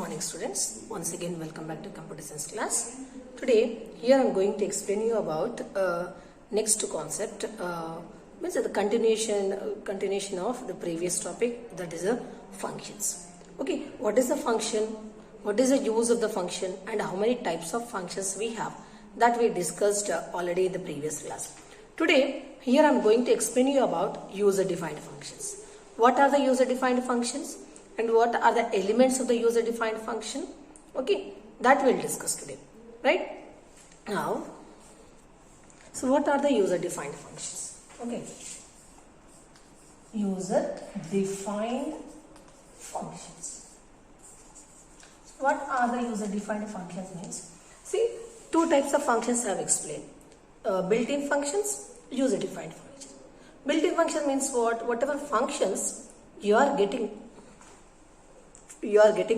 morning students, once again welcome back to computer science class. Today here I am going to explain you about next concept, means the continuation of the previous topic, that is functions. Okay, what is the function, what is the use of the function, and how many types of functions we have, that we discussed already in the previous class. Today here I am going to explain you about user defined functions. What are the user defined functions and what are the elements of the user defined function? Okay, that we'll discuss today, right? Now, so what are the user defined functions? Okay, user defined functions. What are the user defined functions means? See, two types of functions I have explained. Built-in functions, user defined functions. Built-in function means what? Whatever functions you are getting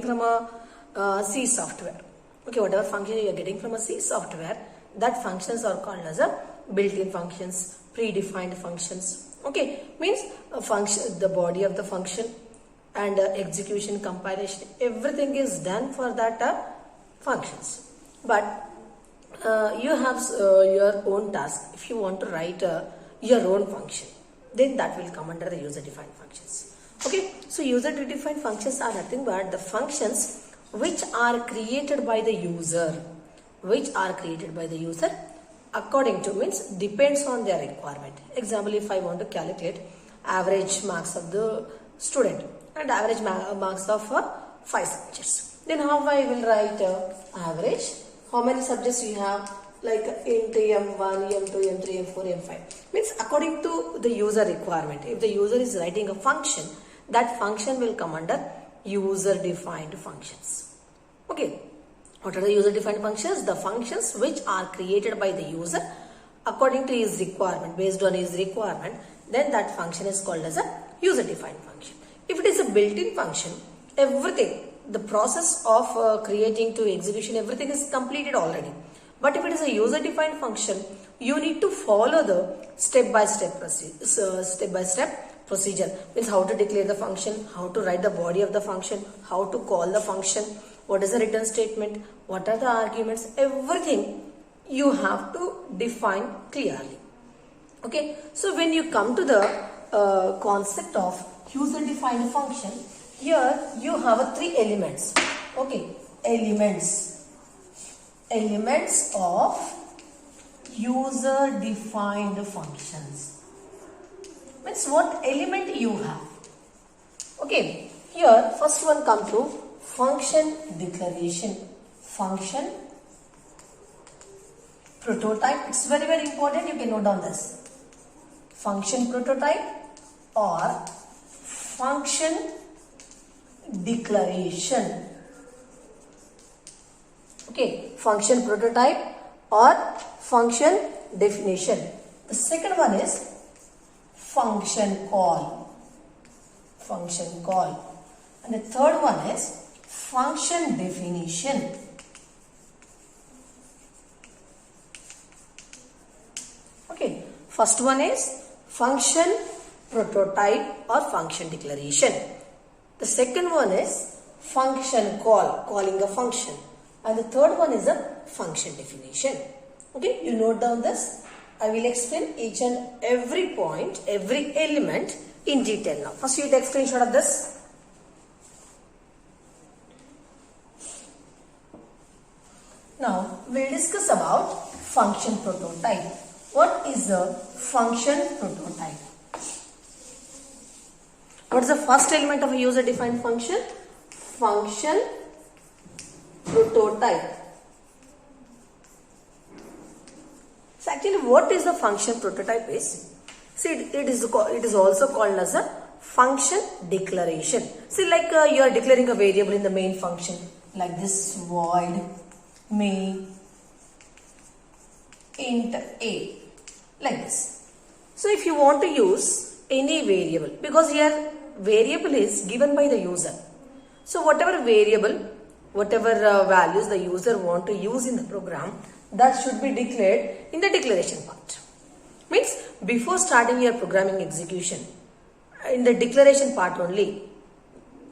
from a C software. Okay, whatever function you are getting from a C software, that functions are called as a built-in functions, predefined functions. Okay, means a function, the body of the function and execution, compilation, everything is done for that functions. But you have your own task. If you want to write your own function, then that will come under the user defined functions. Okay, so user defined functions are nothing but the functions which are created by the user, according to, means depends on their requirement. Example, if I want to calculate average marks of the student and average marks of 5 subjects, then how I will write average, how many subjects you have, like int M1, M2, M3, M4, M5, means according to the user requirement. If the user is writing a function, that function will come under user defined functions. Okay, what are the user defined functions? The functions which are created by the user according to his requirement, based on his requirement, then that function is called as a user defined function. If it is a built-in function, everything, the process of creating to execution, everything is completed already. But if it is a user defined function, you need to follow the step-by-step procedure, means how to declare the function, how to write the body of the function, how to call the function, what is the return statement, what are the arguments, everything you have to define clearly. Okay, so when you come to the concept of user defined function, here you have 3 elements. Okay, elements of user defined functions. Means what element you have. Okay, here first one come to function declaration, function prototype. It's very, very important, you can note down this. Function prototype or function declaration. Okay, function prototype or function definition. The second one is function call. And the third one is function definition. Okay, first one is function prototype or function declaration. The second one is function call, calling a function. And the third one is a function definition. Okay, you note down this. I will explain each and every point, every element in detail now. First you take screenshot of this. Now we'll discuss about function prototype. What is the function prototype? What is the first element of a user defined function? Function prototype. So actually what is the function prototype is? See, it is also called as a function declaration. See, like you are declaring a variable in the main function, like this void main int a, like this. So if you want to use any variable, because here variable is given by the user. So whatever variable, whatever values the user want to use in the program, that should be declared in the declaration part. Means before starting your programming execution, in the declaration part only,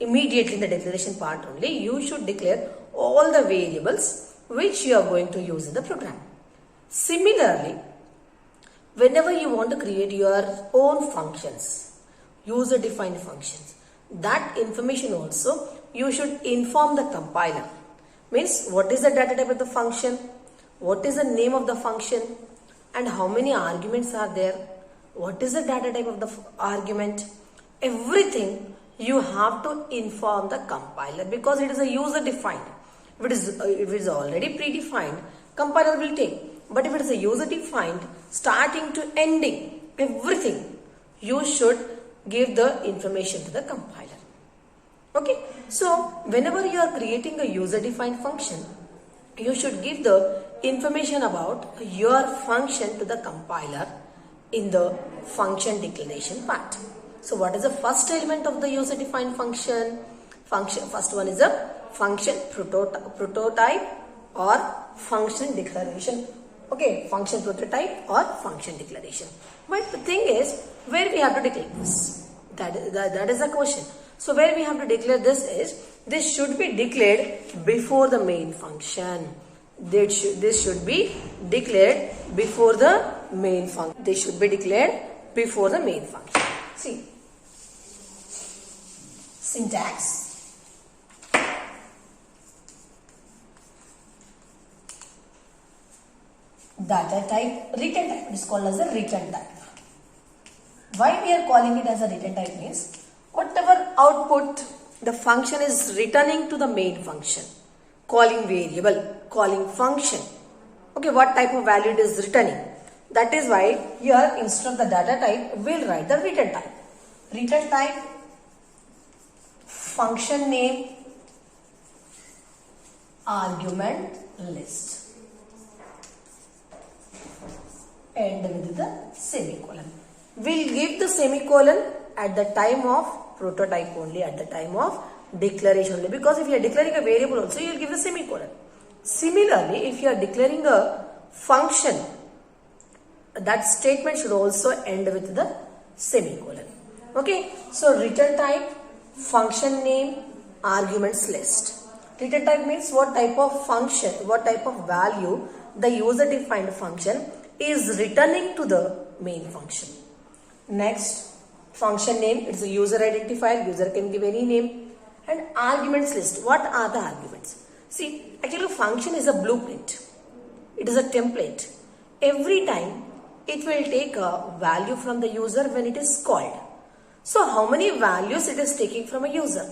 immediately in the declaration part only, you should declare all the variables which you are going to use in the program. Similarly, whenever you want to create your own functions, user defined functions, that information also you should inform the compiler. Means what is the data type of the function, what is the name of the function, and how many arguments are there, what is the data type of the argument, everything you have to inform the compiler, because it is a user defined. If it is already predefined, compiler will take. But if it is a user defined, starting to ending, everything you should give the information to the compiler. Okay, so whenever you are creating a user defined function, you should give the information about your function to the compiler in the function declaration part. So what is the first element of the user defined function? First one is a function prototype or function declaration. Okay, function prototype or function declaration. But the thing is, where we have to declare this? That is the question. So where we have to declare this is, this should be declared before the main function. This should be declared before the main function. They should be declared before the main function. See, syntax. Data type, return type. It is called as a return type. Why we are calling it as a return type means, whatever output the function is returning to the main function, calling variable, calling function. Okay, what type of value it is returning. That is why here instead of the data type, we'll write the return type. Return type, function name, argument list. End with the semicolon. We'll give the semicolon at the time of prototype only, at the time of declaration only, because if you are declaring a variable also, you will give the semicolon. Similarly, if you are declaring a function, that statement should also end with the semicolon. Okay, so return type, function name, arguments list. Return type means what type of function, what type of value the user defined function is returning to the main function. Next, function name, it's a user identifier, user can give any name. And arguments list, what are the arguments? See, actually function is a blueprint. It is a template. Every time it will take a value from the user when it is called. So how many values it is taking from a user?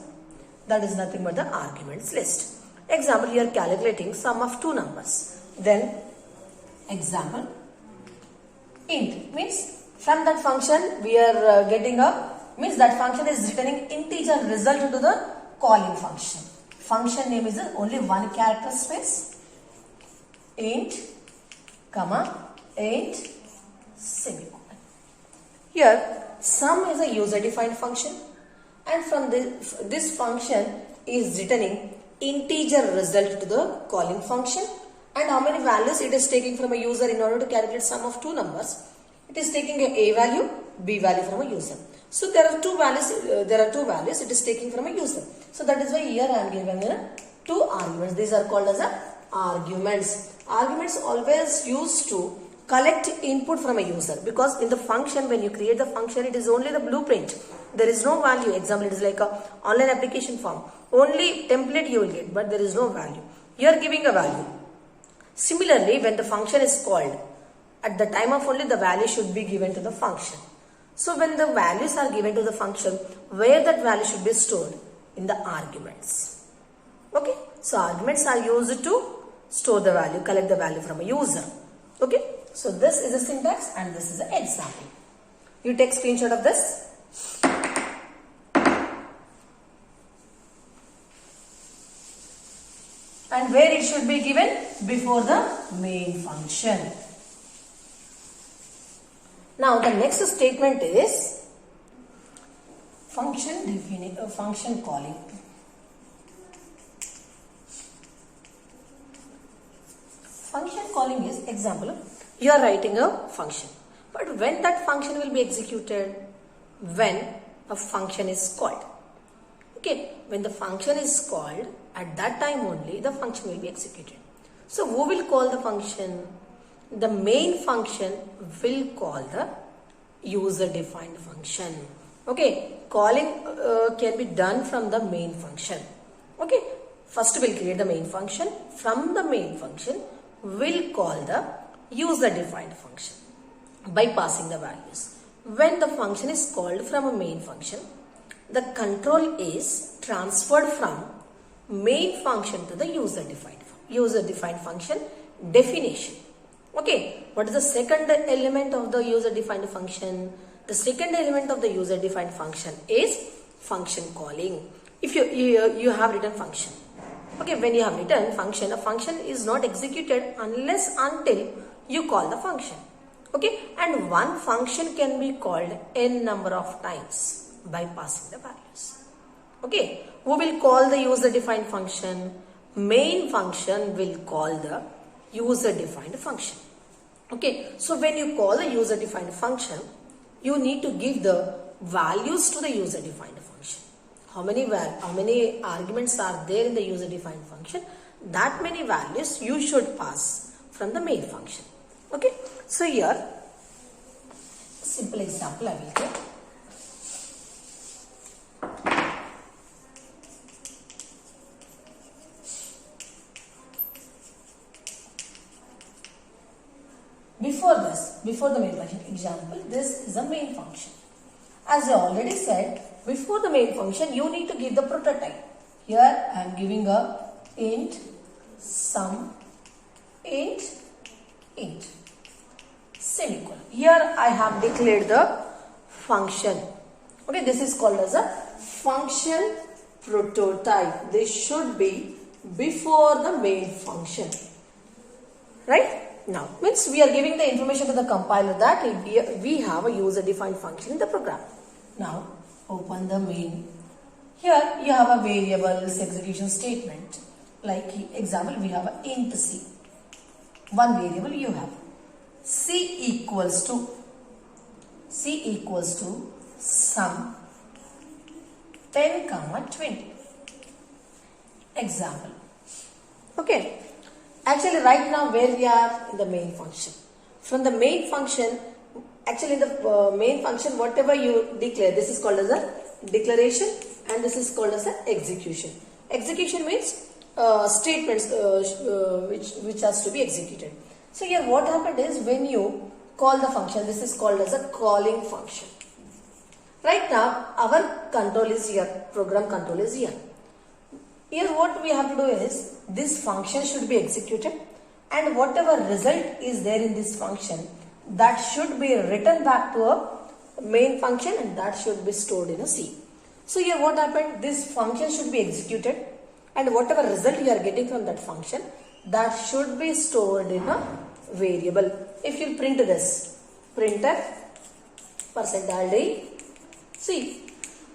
That is nothing but the arguments list. Example, you are calculating sum of two numbers. Then example, int means from that function we are getting a, means that function is returning integer result to the calling function. Function name is only one character space, int, comma, int, semicolon. Here sum is a user defined function, and from this function is returning integer result to the calling function. And how many values it is taking from a user in order to calculate sum of two numbers? It is taking a value, b value from a user. So there are two values it is taking from a user. So that is why here I am giving two arguments. These are called as arguments. Arguments always used to collect input from a user, because in the function, when you create the function, it is only the blueprint. There is no value. Example, it is like a online application form. Only template you will get, but there is no value. You are giving a value. Similarly, when the function is called, at the time of only the value should be given to the function. So when the values are given to the function, where that value should be stored? In the arguments. Okay. So arguments are used to store the value, collect the value from a user. Okay. So this is a syntax and this is an example. You take screenshot of this. And where it should be given? Before the main function. Now the next statement is function calling. Function calling is, example, you are writing a function, but when that function will be executed? When a function is called. Okay, when the function is called, at that time only the function will be executed. So who will call the function? The main function will call the user defined function. Okay, calling can be done from the main function. Okay, first we'll create the main function. From the main function, we'll call the user defined function by passing the values. When the function is called from a main function, the control is transferred from main function to the user defined function definition. Okay, what is the second element of the user defined function? The second element of the user defined function is function calling. If you have written function, okay, when you have written function, a function is not executed unless until you call the function. Okay, and one function can be called n number of times by passing the values. Okay, who will call the user defined function? Main function will call the user defined function. Okay, so when you call the user defined function, you need to give the values to the user defined function. How many arguments are there in the user defined function? That many values you should pass from the main function. Okay, so here simple example I will take. Before the main function example, this is a main function. As I already said, before the main function, you need to give the prototype. Here I am giving a int sum int semicolon. Here I have declared the function. Okay, this is called as a function prototype. This should be before the main function. Right? Now, means we are giving the information to the compiler that we have a user defined function in the program. Now, open the main. Here you have a variables execution statement. Like example, we have a int c. One variable you have. C equals to sum 10, 20. Example. Okay. Actually, right now where we are in the main function. From the main function, actually in the main function, whatever you declare, this is called as a declaration and this is called as an execution. Execution means statements which has to be executed. So here what happened is when you call the function, this is called as a calling function. Right now our control is here, program control is here. Here what we have to do is this function should be executed and whatever result is there in this function, that should be written back to a main function and that should be stored in a C. So here what happened, this function should be executed and whatever result you are getting from that function, that should be stored in a variable. If you print this, printf %d, see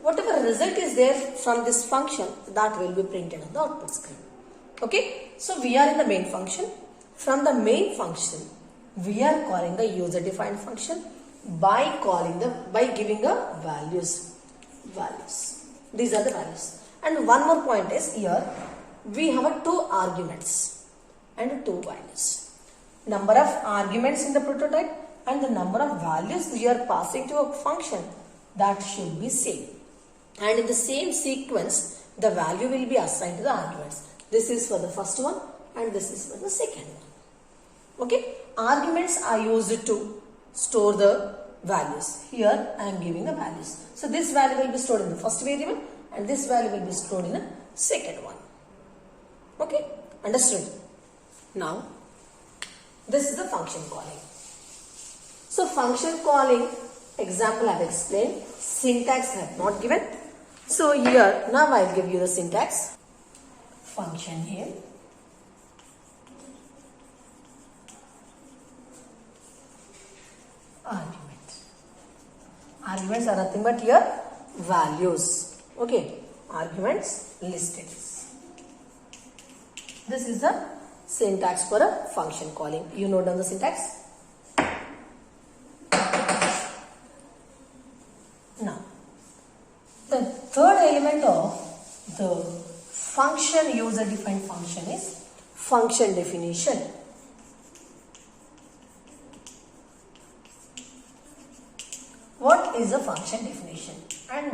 whatever result is there from this function, that will be printed on the output screen. Okay, so we are in the main function. From the main function, we are calling the user defined function by giving the values. These are the values. And one more point is here we have two arguments and two values. Number of arguments in the prototype and the number of values we are passing to a function, that should be same. And in the same sequence, the value will be assigned to the arguments. This is for the first one and this is for the second one. Okay, arguments are used to store the values. Here I am giving the values. So this value will be stored in the first variable and this value will be stored in the second one. Okay, understood? Now, this is the function calling. So function calling example I have explained, syntax I have not given. So here now I will give you the syntax. Function here. Arguments are nothing but here values. Okay, arguments listed. This is the syntax for a function calling. You note down the syntax. Now, the third element of function, user defined function is function definition. What is a function definition and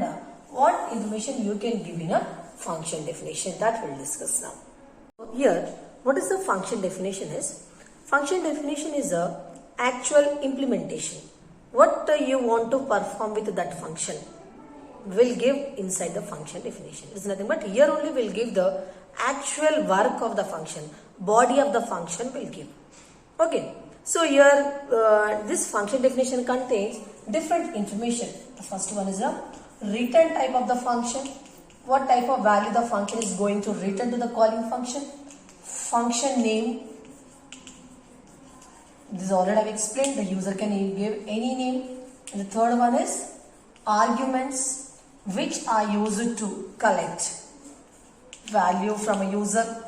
what information you can give in a function definition, that we'll discuss now. Here, what is the function definition is? Function definition is a actual implementation. What you want to perform with that function will give inside the function definition. It's nothing but here only will give the actual work of the function, body of the function will give. Okay. So here this function definition contains different information. The first one is a return type of the function. What type of value the function is going to return to the calling function. Function name. This is already I've explained. The user can give any name. And the third one is arguments which are used to collect value from a user.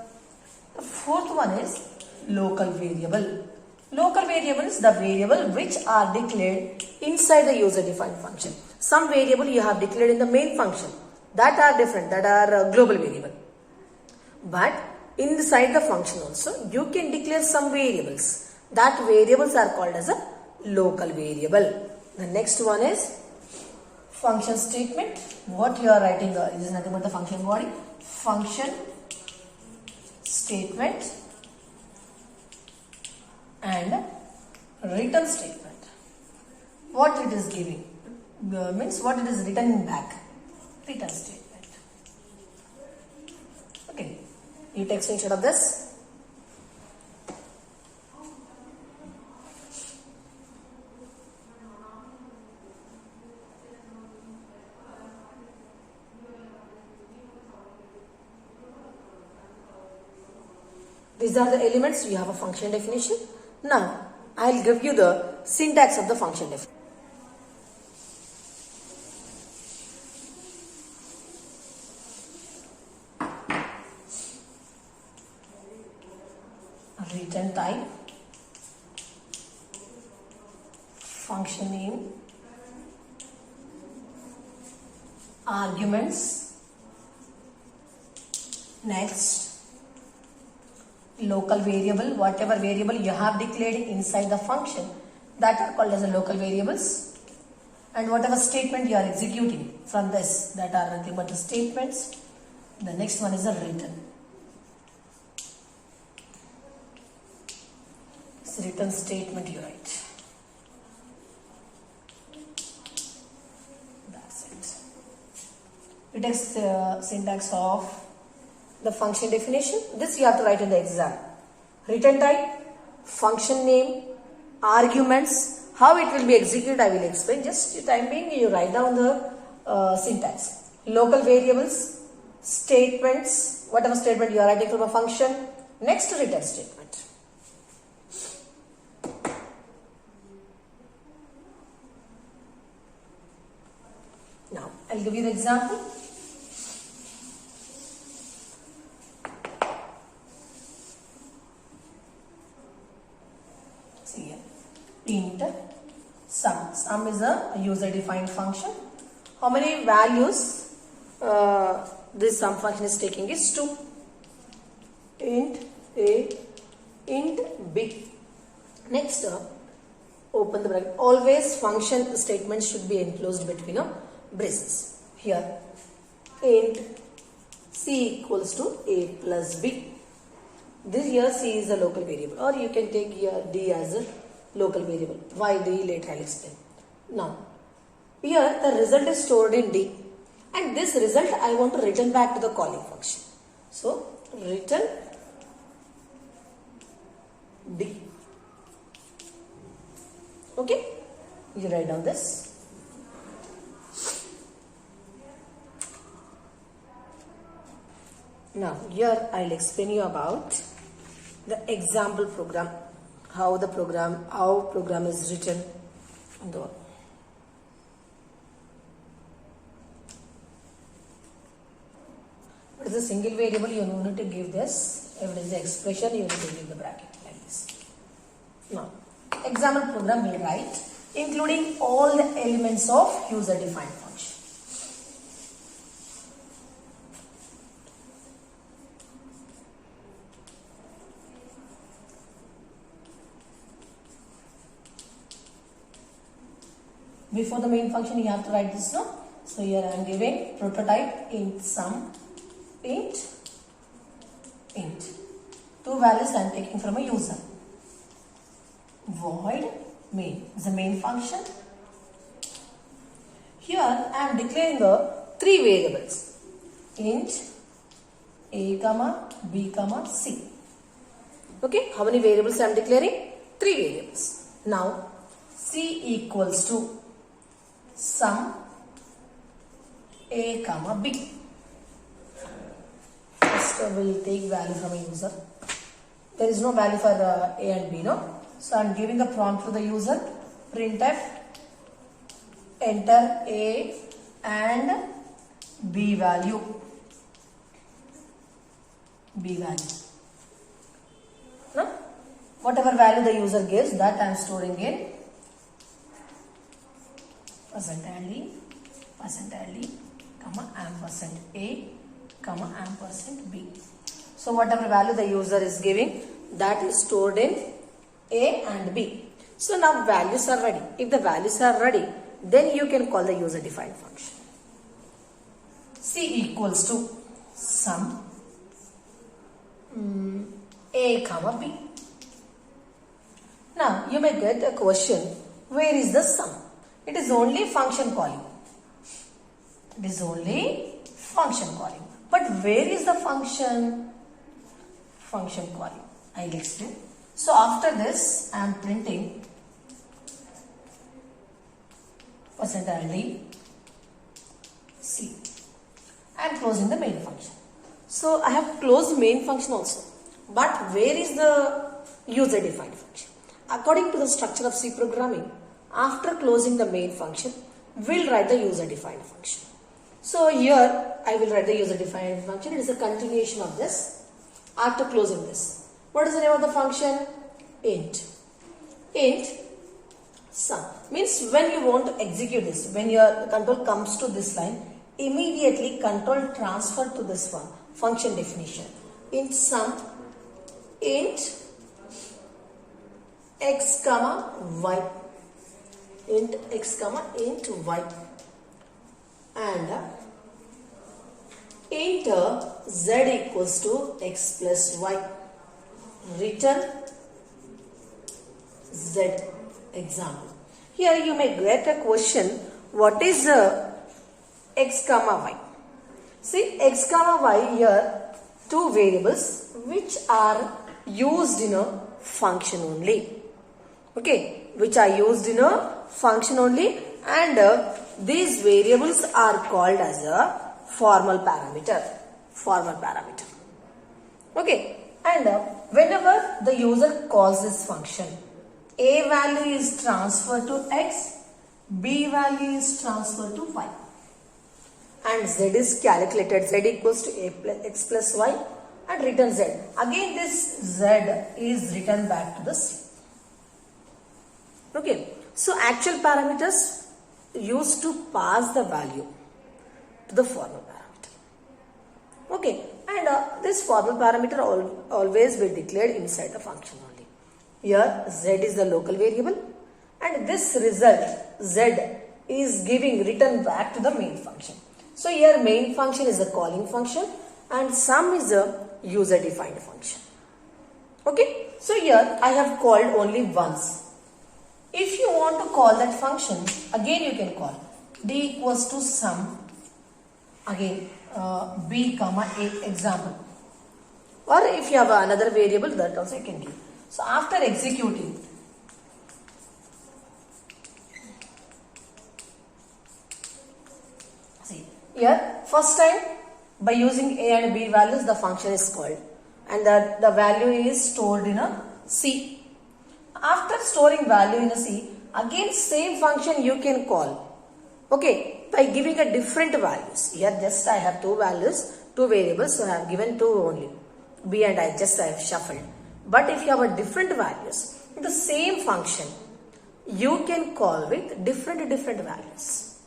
The fourth one is local variable. Local variable is the variable which are declared inside the user defined function. Some variable you have declared in the main function that are different, that are global variable. But inside the function also you can declare some variables. That variables are called as a local variable. The next one is function statement. What you are writing is nothing but the function body. Function statement and return statement. What it is giving means what it is returning back. Return statement. Okay. You take screenshot of this. These are the elements. You have a function definition. Now, I will give you the syntax of the function definition. Return type, function name, arguments, next local variable, whatever variable you have declared inside the function that are called as the local variables, and whatever statement you are executing from this that are nothing but the statements. The next one is a return. It's a return statement you write. That's it. It is the syntax of the function definition. This you have to write in the exam. Return type, function name, arguments, how it will be executed I will explain. Just time being you write down the syntax. Local variables, statements, whatever statement you are writing from a function. Next return statement. Now I will give you the example. Int sum. Sum is a user defined function. How many values this sum function is taking is 2. Int A, int B. Next, open the bracket. Always function statements should be enclosed between braces. Here, int C equals to A plus B. This here C is a local variable, or you can take here D as a local variable. Why D? Later I will explain. Now, here the result is stored in D, and this result I want to return back to the calling function. So, return D. Okay, you write down this. Now, here I will explain you about the example program. How program is written and all. What is a single variable? You need to give this. If it is the expression, you need to give the bracket like this. Now, example program will write, including all the elements of user defined function. Before the main function, you have to write this, no? So here I am giving prototype int sum, int. Two values I am taking from a user. Void main is the main function. Here I am declaring three variables. Int a comma b comma c. Okay, how many variables I am declaring? Three variables. Now c equals to sum a comma b. First we will take value from a user. There is no value for a and b, no? So I am giving a prompt to the user. Printf enter a and b value. No? Whatever value the user gives, that I am storing in %d, comma ampersand a, comma ampersand b. So whatever value the user is giving, that is stored in a and b. So now values are ready. If the values are ready, then you can call the user defined function. C equals to sum a comma b. Now you may get a question, where is the sum? It is only function calling. But where is the function? Function calling. I will explain. So after this, I am printing %d c. I am closing the main function. So I have closed main function also. But where is the user defined function? According to the structure of C programming, after closing the main function, we'll write the user defined function. So here I will write the user defined function. It is a continuation of this after closing this. What is the name of the function? Int sum. Means when you want to execute this, when your control comes to this line, immediately control transfer to this one, function definition. Int sum, int x comma y. Int x comma int y. And int z equals to x plus y. Return z. Example. Here you may get a question, what is x comma y? See, x comma y here, two variables which are used in a function only. Okay, which are used in a function only, and these variables are called as a formal parameter. Okay, and whenever the user calls this function, a value is transferred to x, b value is transferred to y, and z is calculated. Z equals to a plus x plus y, and return z. Again this z is written back to the c. Okay, so actual parameters used to pass the value to the formal parameter. Okay, and this formal parameter always will be declared inside the function only. Here z is the local variable, and this result z is giving return back to the main function. So here main function is a calling function and sum is a user defined function. Okay, so here I have called only once. If you want to call that function, again you can call d equals to sum, again b comma a, example. Or if you have another variable, that also you can give. So after executing, see here first time by using a and b values the function is called, and the value is stored in a C. After storing value in a C, again same function you can call. Okay, by giving a different values. Here just I have two values, two variables, so I have given two only, b and I have shuffled. But if you have a different values, the same function you can call with different values.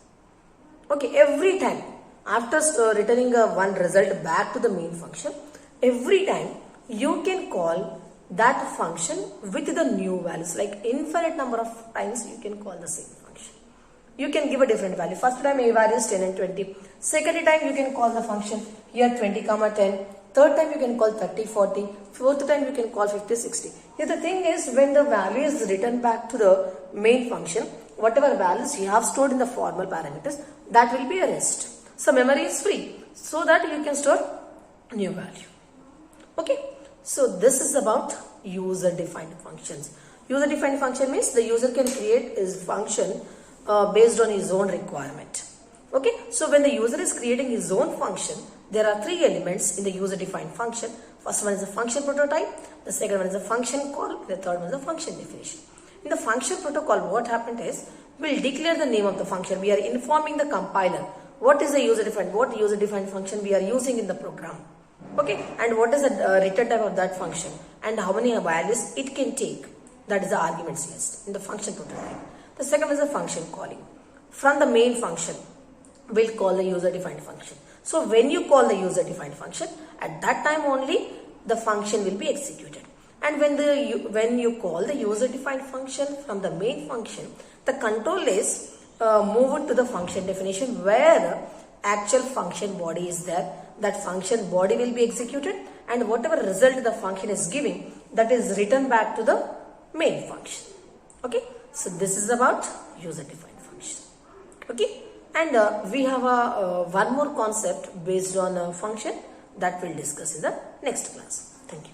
Okay, every time after returning one result back to the main function, every time you can call that function with the new values, like infinite number of times you can call the same function. you can give a different value. First time a value is 10 and 20. Second time you can call the function here 20 comma 10. Third time you can call 30 40. Fourth time you can call 50 60. Here the thing is, when the value is written back to the main function, whatever values you have stored in the formal parameters, that will be erased. So memory is free, so that you can store new value. Okay, so this is about user defined functions. User defined function means the user can create his function based on his own requirement. Okay, so when the user is creating his own function, there are three elements in the user defined function. First one is the function prototype, the second one is the function call, the third one is the function definition. In the function protocol, what happened is, we'll declare the name of the function. We are informing the compiler what is the user defined function we are using in the program. Okay, and what is the return type of that function and how many values it can take. That is the arguments list in the function prototype. The second is the function calling. From the main function, we'll call the user defined function. So when you call the user defined function, at that time only the function will be executed. And when you call the user defined function from the main function, the control is moved to the function definition where actual function body is there. That function body will be executed, and whatever result the function is giving, that is written back to the main function. Okay, so this is about user defined function. Okay, and we have one more concept based on a function that we'll discuss in the next class. Thank you.